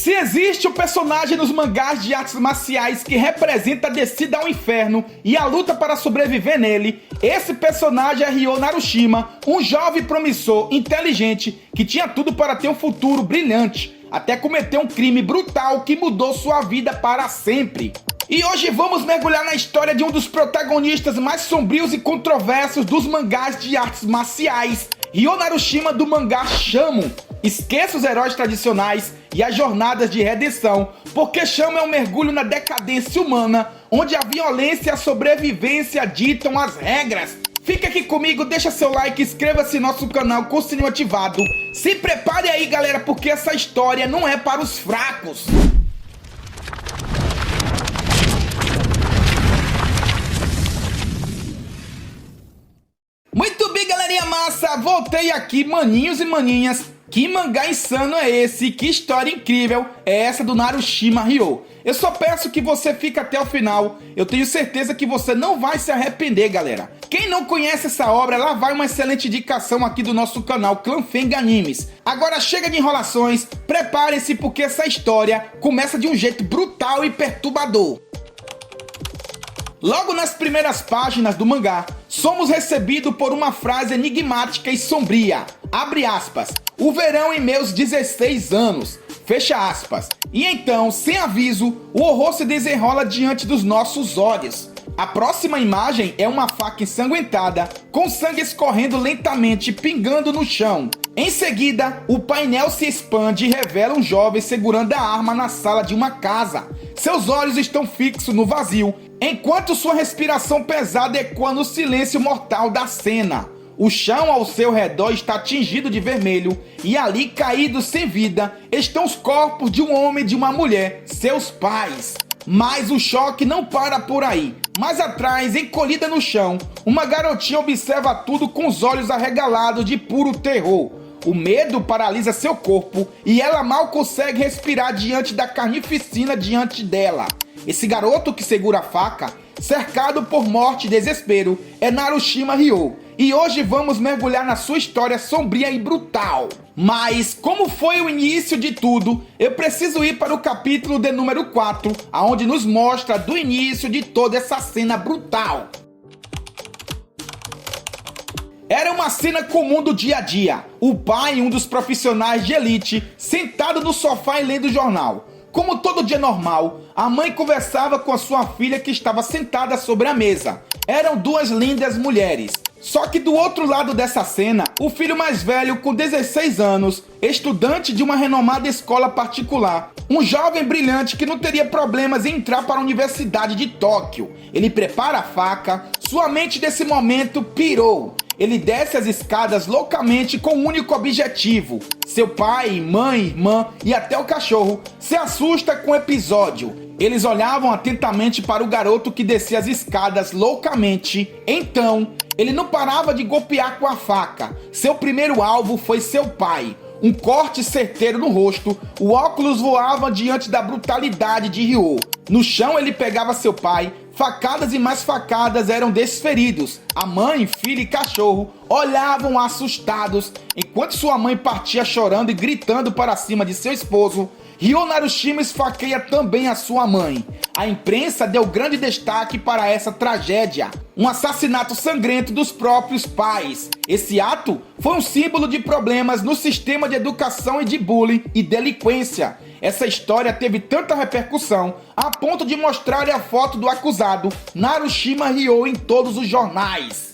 Se existe um personagem nos mangás de artes marciais que representa a descida ao inferno e a luta para sobreviver nele, esse personagem é Ryo Narushima, um jovem promissor, inteligente, que tinha tudo para ter um futuro brilhante, até cometer um crime brutal que mudou sua vida para sempre. E hoje vamos mergulhar na história de um dos protagonistas mais sombrios e controversos dos mangás de artes marciais, Ryo Narushima do mangá Shaman. Esqueça os heróis tradicionais e as jornadas de redenção, porque Shaman é um mergulho na decadência humana, onde a violência e a sobrevivência ditam as regras. Fica aqui comigo, deixa seu like, inscreva-se no nosso canal com o sininho ativado. Se prepare aí, galera, porque essa história não é para os fracos. Muito bem, galerinha massa, voltei aqui, maninhos e maninhas. Que mangá insano é esse? Que história incrível é essa do Narushima Ryo? Eu só peço que você fique até o final. Eu tenho certeza que você não vai se arrepender, galera. Quem não conhece essa obra, lá vai uma excelente indicação aqui do nosso canal Clanfeng Animes. Agora chega de enrolações, prepare-se porque essa história começa de um jeito brutal e perturbador. Logo nas primeiras páginas do mangá, somos recebidos por uma frase enigmática e sombria. Abre aspas. O verão em meus 16 anos. Fecha aspas. E então, sem aviso, o horror se desenrola diante dos nossos olhos. A próxima imagem é uma faca ensanguentada, com sangue escorrendo lentamente, pingando no chão. Em seguida, o painel se expande e revela um jovem segurando a arma na sala de uma casa. Seus olhos estão fixos no vazio, enquanto sua respiração pesada ecoa no silêncio mortal da cena. O chão ao seu redor está tingido de vermelho e ali, caídos sem vida, estão os corpos de um homem e de uma mulher, seus pais. Mas o choque não para por aí. Mais atrás, encolhida no chão, uma garotinha observa tudo com os olhos arregalados de puro terror. O medo paralisa seu corpo e ela mal consegue respirar diante da carnificina diante dela. Esse garoto que segura a faca, cercado por morte e desespero, é Narushima Ryo. E hoje vamos mergulhar na sua história sombria e brutal. Mas, como foi o início de tudo, eu preciso ir para o capítulo de número 4, onde nos mostra do início de toda essa cena brutal. Era uma cena comum do dia a dia. O pai, um dos profissionais de elite, sentado no sofá e lendo o jornal. Como todo dia normal, a mãe conversava com a sua filha que estava sentada sobre a mesa. Eram duas lindas mulheres. Só que do outro lado dessa cena, o filho mais velho, com 16 anos, estudante de uma renomada escola particular, um jovem brilhante que não teria problemas em entrar para a Universidade de Tóquio. Ele prepara a faca, sua mente nesse momento pirou. Ele desce as escadas loucamente com um único objetivo. Seu pai, mãe, irmã e até o cachorro se assusta com o episódio. Eles olhavam atentamente para o garoto que descia as escadas loucamente. Então, ele não parava de golpear com a faca. Seu primeiro alvo foi seu pai. Um corte certeiro no rosto, o óculos voava diante da brutalidade de Ryo. No chão ele pegava seu pai, facadas e mais facadas eram desferidos. A mãe, filho e cachorro olhavam assustados, enquanto sua mãe partia chorando e gritando para cima de seu esposo. Ryo Narushima esfaqueia também a sua mãe. A imprensa deu grande destaque para essa tragédia, um assassinato sangrento dos próprios pais. Esse ato foi um símbolo de problemas no sistema de educação e de bullying e delinquência. Essa história teve tanta repercussão a ponto de mostrar a foto do acusado, Narushima Ryo, em todos os jornais.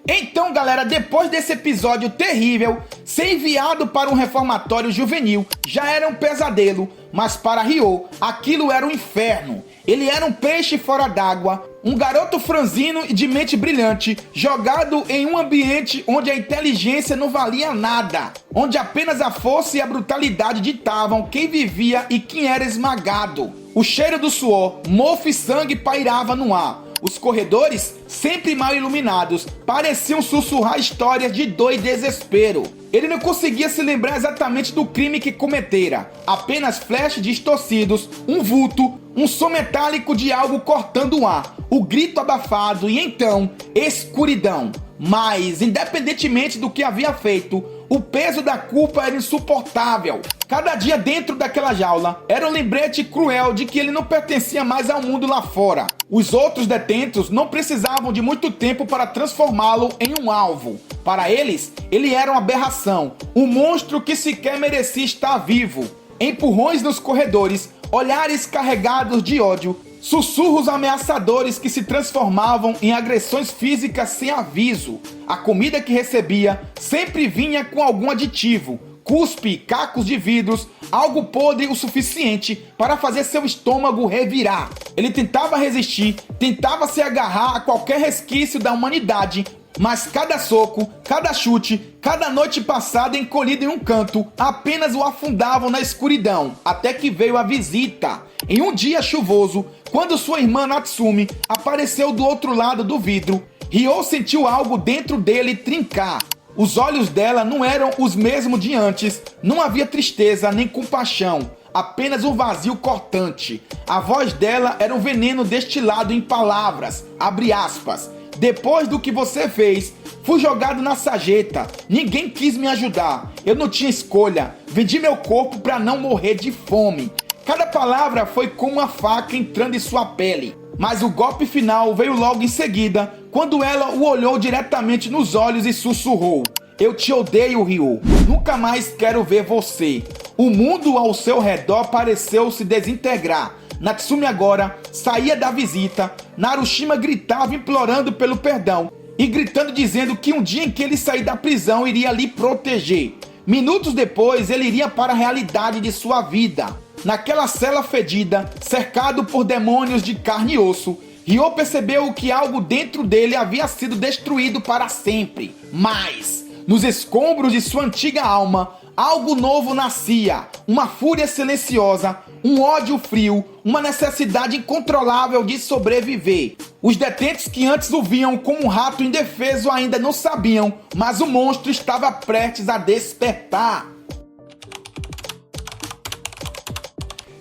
Então, galera, depois desse episódio terrível, ser enviado para um reformatório juvenil já era um pesadelo, mas para Ryo, aquilo era um inferno. Ele era um peixe fora d'água, um garoto franzino e de mente brilhante, jogado em um ambiente onde a inteligência não valia nada, onde apenas a força e a brutalidade ditavam quem vivia e quem era esmagado. O cheiro do suor, mofo e sangue pairava no ar. Os corredores, sempre mal iluminados, pareciam sussurrar histórias de dor e desespero. Ele não conseguia se lembrar exatamente do crime que cometera. Apenas flashes distorcidos, um vulto, um som metálico de algo cortando o ar, o grito abafado e então, escuridão. Mas, independentemente do que havia feito, O peso da culpa era insuportável. Cada dia dentro daquela jaula era um lembrete cruel de que ele não pertencia mais ao mundo lá fora. Os outros detentos não precisavam de muito tempo para transformá-lo em um alvo. Para eles, ele era uma aberração, um monstro que sequer merecia estar vivo. Empurrões nos corredores, olhares carregados de ódio, sussurros ameaçadores que se transformavam em agressões físicas sem aviso. A comida que recebia sempre vinha com algum aditivo, cuspe, cacos de vidros, algo podre o suficiente para fazer seu estômago revirar. Ele tentava resistir, tentava se agarrar a qualquer resquício da humanidade, mas cada soco, cada chute, cada noite passada encolhido em um canto apenas o afundavam na escuridão, até que veio a visita. Em um dia chuvoso, quando sua irmã Natsumi apareceu do outro lado do vidro, Ryo sentiu algo dentro dele trincar. Os olhos dela não eram os mesmos de antes, não havia tristeza nem compaixão, apenas um vazio cortante. A voz dela era um veneno destilado em palavras, abre aspas. Depois do que você fez, fui jogado na sarjeta. Ninguém quis me ajudar. Eu não tinha escolha. Vendi meu corpo para não morrer de fome. Cada palavra foi como uma faca entrando em sua pele. Mas o golpe final veio logo em seguida, quando ela o olhou diretamente nos olhos e sussurrou: eu te odeio, Ryo. Nunca mais quero ver você. O mundo ao seu redor pareceu se desintegrar. Natsumi agora saía da visita. Narushima gritava implorando pelo perdão e gritando dizendo que um dia em que ele sair da prisão iria lhe proteger. Minutos depois ele iria para a realidade de sua vida. Naquela cela fedida, cercado por demônios de carne e osso, Ryo percebeu que algo dentro dele havia sido destruído para sempre. Mas, nos escombros de sua antiga alma, algo novo nascia, uma fúria silenciosa, um ódio frio, uma necessidade incontrolável de sobreviver. Os detentos que antes o viam como um rato indefeso ainda não sabiam, mas o monstro estava prestes a despertar.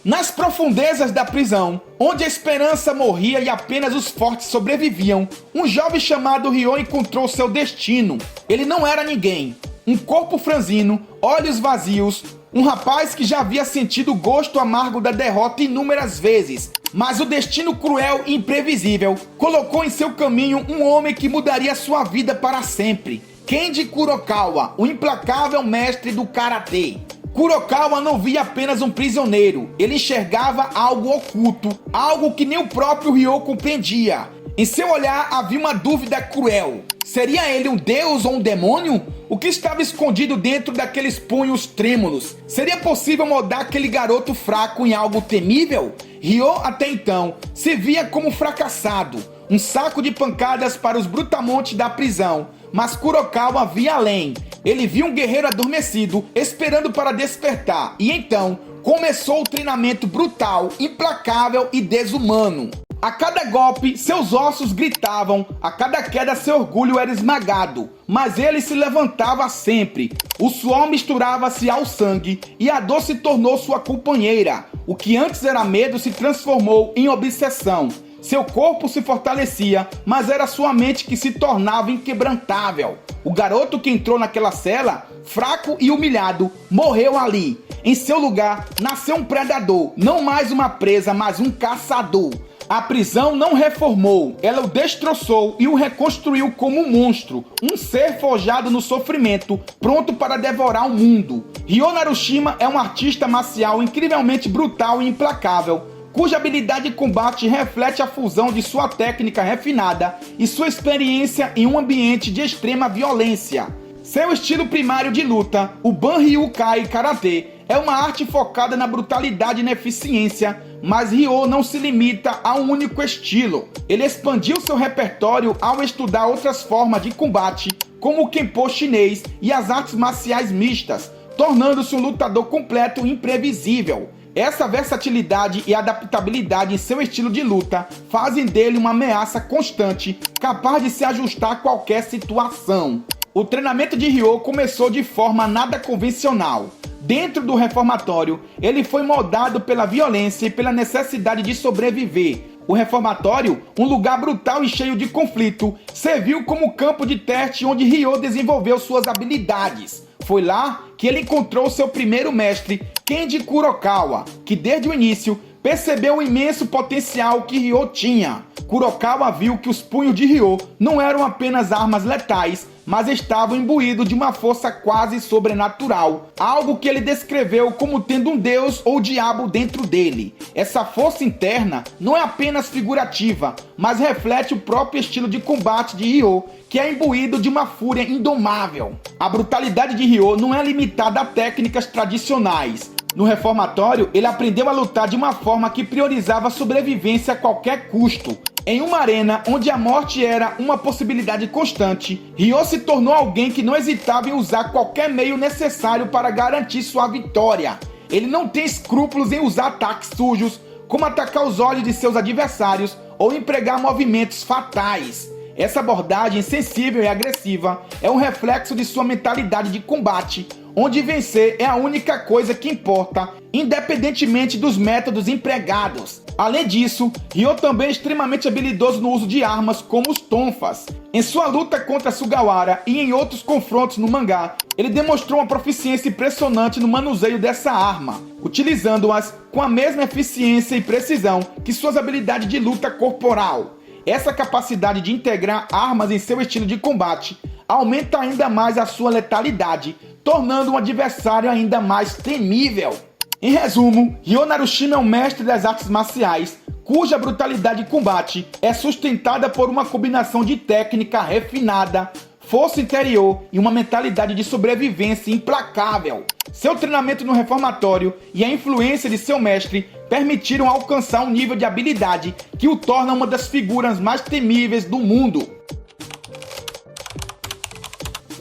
Nas profundezas da prisão, onde a esperança morria e apenas os fortes sobreviviam, um jovem chamado Ryo encontrou seu destino. Ele não era ninguém. Um corpo franzino, olhos vazios, um rapaz que já havia sentido o gosto amargo da derrota inúmeras vezes. Mas o destino cruel e imprevisível colocou em seu caminho um homem que mudaria sua vida para sempre. Kenji Kurokawa, o implacável mestre do karatê. Kurokawa não via apenas um prisioneiro, ele enxergava algo oculto, algo que nem o próprio Ryo compreendia. Em seu olhar havia uma dúvida cruel. Seria ele um deus ou um demônio? O que estava escondido dentro daqueles punhos trêmulos? Seria possível moldar aquele garoto fraco em algo temível? Ryo, até então, se via como fracassado, um saco de pancadas para os brutamontes da prisão. Mas Kurokawa via além. Ele viu um guerreiro adormecido, esperando para despertar. E então, começou o treinamento brutal, implacável e desumano. A cada golpe, seus ossos gritavam, a cada queda seu orgulho era esmagado. Mas ele se levantava sempre. O suor misturava-se ao sangue e a dor se tornou sua companheira. O que antes era medo se transformou em obsessão. Seu corpo se fortalecia, mas era sua mente que se tornava inquebrantável. O garoto que entrou naquela cela, fraco e humilhado, morreu ali. Em seu lugar, nasceu um predador, não mais uma presa, mas um caçador. A prisão não reformou, ela o destroçou e o reconstruiu como um monstro, um ser forjado no sofrimento, pronto para devorar o mundo. Ryo Narushima é um artista marcial incrivelmente brutal e implacável, cuja habilidade de combate reflete a fusão de sua técnica refinada e sua experiência em um ambiente de extrema violência. Seu estilo primário de luta, o Banryukai Karate, é uma arte focada na brutalidade e na eficiência, mas Ryo não se limita a um único estilo. Ele expandiu seu repertório ao estudar outras formas de combate, como o Kenpo chinês e as artes marciais mistas, tornando-se um lutador completo e imprevisível. Essa versatilidade e adaptabilidade em seu estilo de luta fazem dele uma ameaça constante, capaz de se ajustar a qualquer situação. O treinamento de Ryo começou de forma nada convencional. Dentro do reformatório, ele foi moldado pela violência e pela necessidade de sobreviver. O reformatório, um lugar brutal e cheio de conflito, serviu como campo de teste onde Ryo desenvolveu suas habilidades. Foi lá que ele encontrou seu primeiro mestre, Kenji Kurokawa, que desde o início percebeu o imenso potencial que Ryo tinha. Kurokawa viu que os punhos de Ryo não eram apenas armas letais, mas estavam imbuídos de uma força quase sobrenatural, algo que ele descreveu como tendo um deus ou diabo dentro dele. Essa força interna não é apenas figurativa, mas reflete o próprio estilo de combate de Ryo, que é imbuído de uma fúria indomável. A brutalidade de Ryo não é limitada a técnicas tradicionais. No reformatório, ele aprendeu a lutar de uma forma que priorizava a sobrevivência a qualquer custo. Em uma arena onde a morte era uma possibilidade constante, Ryo se tornou alguém que não hesitava em usar qualquer meio necessário para garantir sua vitória. Ele não tem escrúpulos em usar ataques sujos, como atacar os olhos de seus adversários ou empregar movimentos fatais. Essa abordagem sensível e agressiva é um reflexo de sua mentalidade de combate, onde vencer é a única coisa que importa, independentemente dos métodos empregados. Além disso, Ryo também é extremamente habilidoso no uso de armas como os tonfas. Em sua luta contra Sugawara e em outros confrontos no mangá, ele demonstrou uma proficiência impressionante no manuseio dessa arma, utilizando-as com a mesma eficiência e precisão que suas habilidades de luta corporal. Essa capacidade de integrar armas em seu estilo de combate aumenta ainda mais a sua letalidade, tornando um adversário ainda mais temível. Em resumo, Ryo Narushima é um mestre das artes marciais, cuja brutalidade de combate é sustentada por uma combinação de técnica refinada, força interior e uma mentalidade de sobrevivência implacável. Seu treinamento no reformatório e a influência de seu mestre permitiram alcançar um nível de habilidade que o torna uma das figuras mais temíveis do mundo.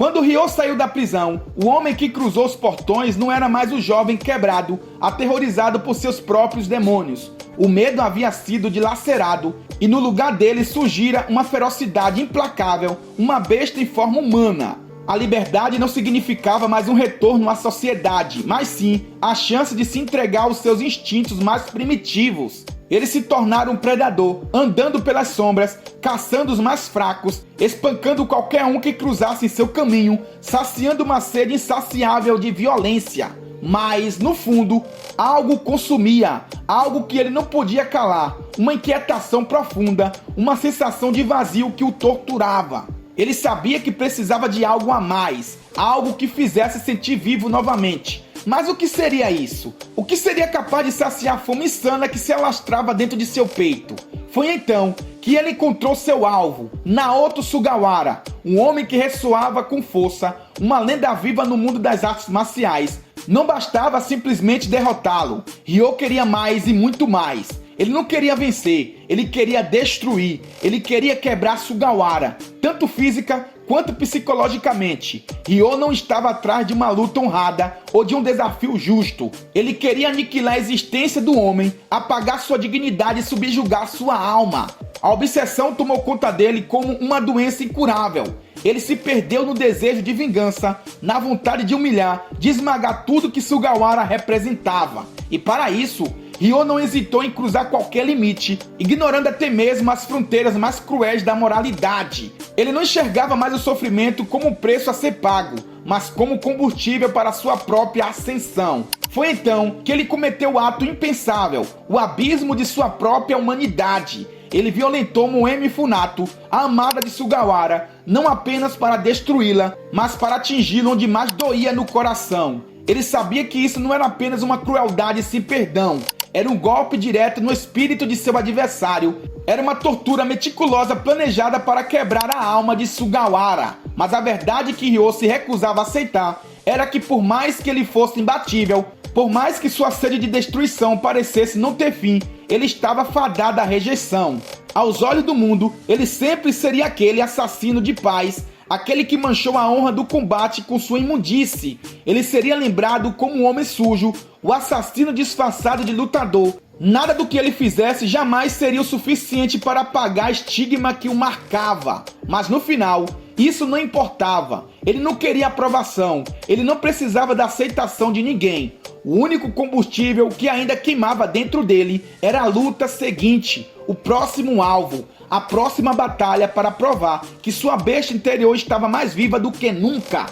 Quando Ryo saiu da prisão, o homem que cruzou os portões não era mais o jovem quebrado, aterrorizado por seus próprios demônios. O medo havia sido dilacerado e no lugar dele surgira uma ferocidade implacável, uma besta em forma humana. A liberdade não significava mais um retorno à sociedade, mas sim a chance de se entregar aos seus instintos mais primitivos. Ele se tornara um predador, andando pelas sombras, caçando os mais fracos, espancando qualquer um que cruzasse em seu caminho, saciando uma sede insaciável de violência. Mas, no fundo, algo consumia, algo que ele não podia calar, uma inquietação profunda, uma sensação de vazio que o torturava. Ele sabia que precisava de algo a mais, algo que fizesse sentir vivo novamente. Mas o que seria isso? O que seria capaz de saciar a fome insana que se alastrava dentro de seu peito? Foi então que ele encontrou seu alvo, Naoto Sugawara, um homem que ressoava com força, uma lenda viva no mundo das artes marciais. Não bastava simplesmente derrotá-lo, Ryo queria mais e muito mais. Ele não queria vencer, ele queria destruir, ele queria quebrar Sugawara, tanto física quanto psicologicamente. Ryo não estava atrás de uma luta honrada ou de um desafio justo. Ele queria aniquilar a existência do homem, apagar sua dignidade e subjugar sua alma. A obsessão tomou conta dele como uma doença incurável. Ele se perdeu no desejo de vingança, na vontade de humilhar, de esmagar tudo que Sugawara representava. E para isso, Ryo não hesitou em cruzar qualquer limite, ignorando até mesmo as fronteiras mais cruéis da moralidade. Ele não enxergava mais o sofrimento como um preço a ser pago, mas como combustível para sua própria ascensão. Foi então que ele cometeu o ato impensável, o abismo de sua própria humanidade. Ele violentou Moemi Funato, a amada de Sugawara, não apenas para destruí-la, mas para atingi-la onde mais doía no coração. Ele sabia que isso não era apenas uma crueldade sem perdão, era um golpe direto no espírito de seu adversário. Era uma tortura meticulosa planejada para quebrar a alma de Sugawara. Mas a verdade que Ryo se recusava a aceitar era que por mais que ele fosse imbatível, por mais que sua sede de destruição parecesse não ter fim, ele estava fadado à rejeição. Aos olhos do mundo, ele sempre seria aquele assassino de paz, aquele que manchou a honra do combate com sua imundície. Ele seria lembrado como um homem sujo, o assassino disfarçado de lutador. Nada do que ele fizesse jamais seria o suficiente para apagar o estigma que o marcava. Mas no final, isso não importava. Ele não queria aprovação, ele não precisava da aceitação de ninguém. O único combustível que ainda queimava dentro dele era a luta seguinte, o próximo alvo, a próxima batalha para provar que sua besta interior estava mais viva do que nunca.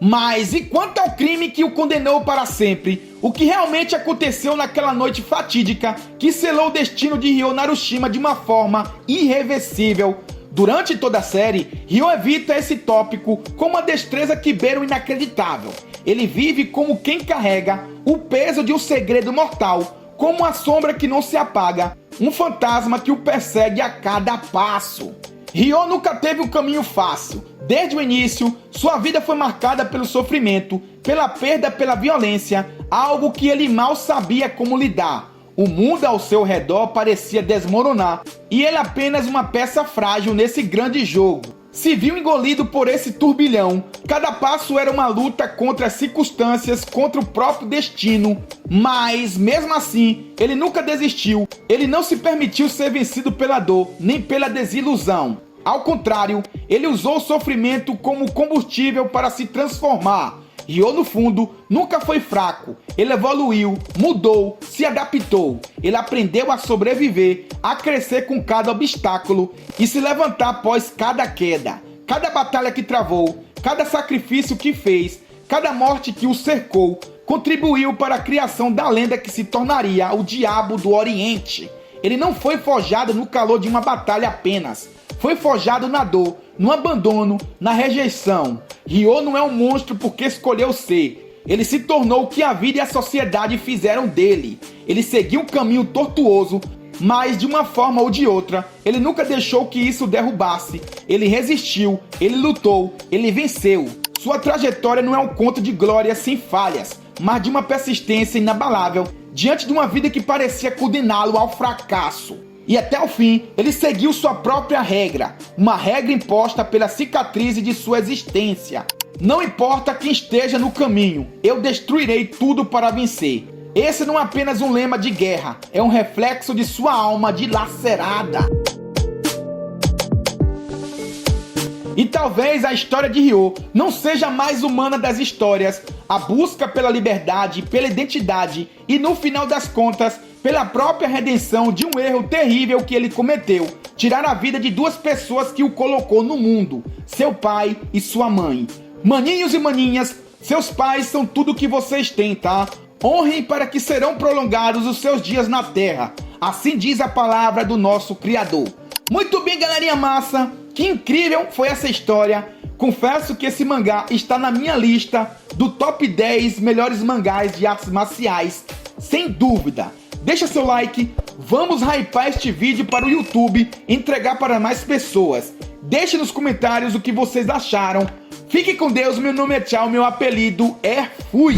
Mas e quanto ao crime que o condenou para sempre? O que realmente aconteceu naquela noite fatídica que selou o destino de Ryo Narushima de uma forma irreversível? Durante toda a série, Ryo evita esse tópico com uma destreza que beira o inacreditável. Ele vive como quem carrega o peso de um segredo mortal, como uma sombra que não se apaga, um fantasma que o persegue a cada passo. Ryo nunca teve um caminho fácil. Desde o início, sua vida foi marcada pelo sofrimento, pela perda, pela violência, algo que ele mal sabia como lidar. O mundo ao seu redor parecia desmoronar e ele apenas uma peça frágil nesse grande jogo. Se viu engolido por esse turbilhão. Cada passo era uma luta contra as circunstâncias, contra o próprio destino. Mas, mesmo assim, ele nunca desistiu. Ele não se permitiu ser vencido pela dor, nem pela desilusão. Ao contrário, ele usou o sofrimento como combustível para se transformar. Ryo, no fundo, nunca foi fraco. Ele evoluiu, mudou, se adaptou. Ele aprendeu a sobreviver, a crescer com cada obstáculo e se levantar após cada queda. Cada batalha que travou, cada sacrifício que fez, cada morte que o cercou, contribuiu para a criação da lenda que se tornaria o Diabo do Oriente. Ele não foi forjado no calor de uma batalha apenas. Foi forjado na dor, no abandono, na rejeição. Ryo não é um monstro porque escolheu ser. Ele se tornou o que a vida e a sociedade fizeram dele. Ele seguiu um caminho tortuoso, mas de uma forma ou de outra, ele nunca deixou que isso derrubasse. Ele resistiu, ele lutou, ele venceu. Sua trajetória não é um conto de glória sem falhas, mas de uma persistência inabalável diante de uma vida que parecia condená-lo ao fracasso. E até o fim, ele seguiu sua própria regra, uma regra imposta pela cicatriz de sua existência. Não importa quem esteja no caminho, eu destruirei tudo para vencer. Esse não é apenas um lema de guerra, é um reflexo de sua alma dilacerada. E talvez a história de Ryo não seja a mais humana das histórias. A busca pela liberdade, pela identidade e, no final das contas, pela própria redenção de um erro terrível que ele cometeu. Tirar a vida de duas pessoas que o colocou no mundo, seu pai e sua mãe. Maninhos e maninhas, seus pais são tudo que vocês têm, tá? Honrem para que serão prolongados os seus dias na terra. Assim diz a palavra do nosso Criador. Muito bem, galerinha massa. Que incrível foi essa história. Confesso que esse mangá está na minha lista do top 10 melhores mangás de artes marciais. Sem dúvida. Deixa seu like, vamos hypar este vídeo para o YouTube e entregar para mais pessoas. Deixe nos comentários o que vocês acharam. Fique com Deus, meu nome é Tchau, meu apelido é Fui.